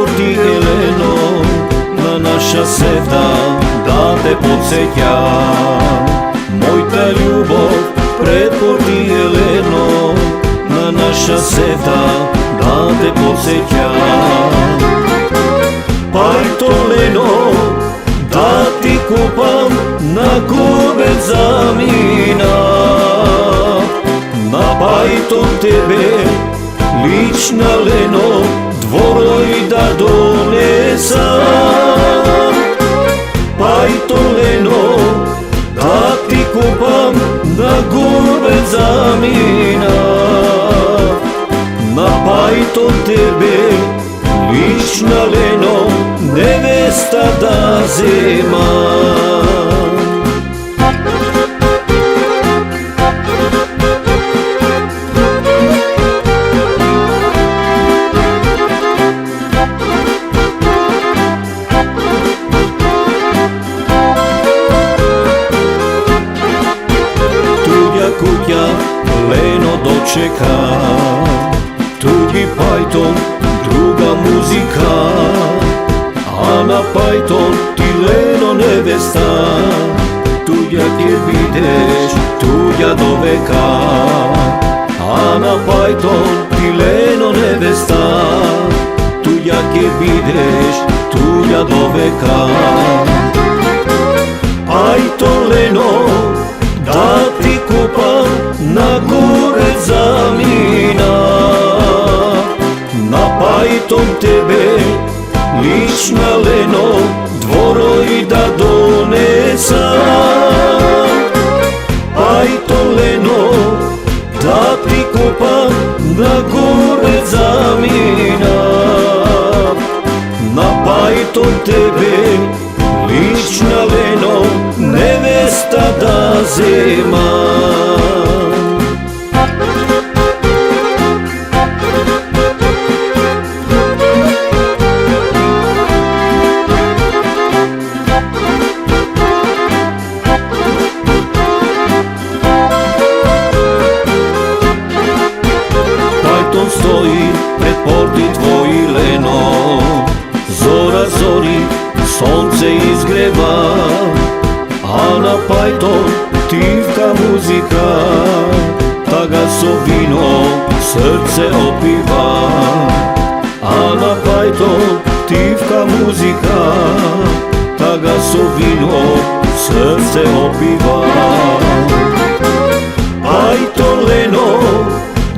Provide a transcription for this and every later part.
pretporti Eleno, na naša seta da te podsjeća. Mojta ljubav pretporti Eleno, na naša seta da te podsjeća. Pajto Leno, da ti kupam na kubec zamina, na pajtom tebe lična Leno, dvoroj da donesam. Pajto Leno, da ti kupam na kubec zamina, na pajtom tebe lična Leno, nevesta da zema. Tuđa kuća Leno dočeka, tuđi pajton, druga muzika, a na pajton ti Leno nevesta. Tuđa kjer bideš, tuđa do veka, a na pajton ti Leno nevesta. Tuđa kjer bideš, tuđa do veka. Pajton Leno, da ti kupam na kubec zamina, na pajtom tebe lična Leno, dvoroj da donesam. Pajto Leno, da ti kupam na kubec zamina, na pajtom tebe lična Leno, nevesta da zema. Pajton stoji pred porti tvoji Leno, zora zori, sonce izgreva, a na pajton tivka muzika, taga so vino srce opiva. A na pajton tivka muzika, taga so vino srce opiva. Pajton Leno,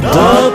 da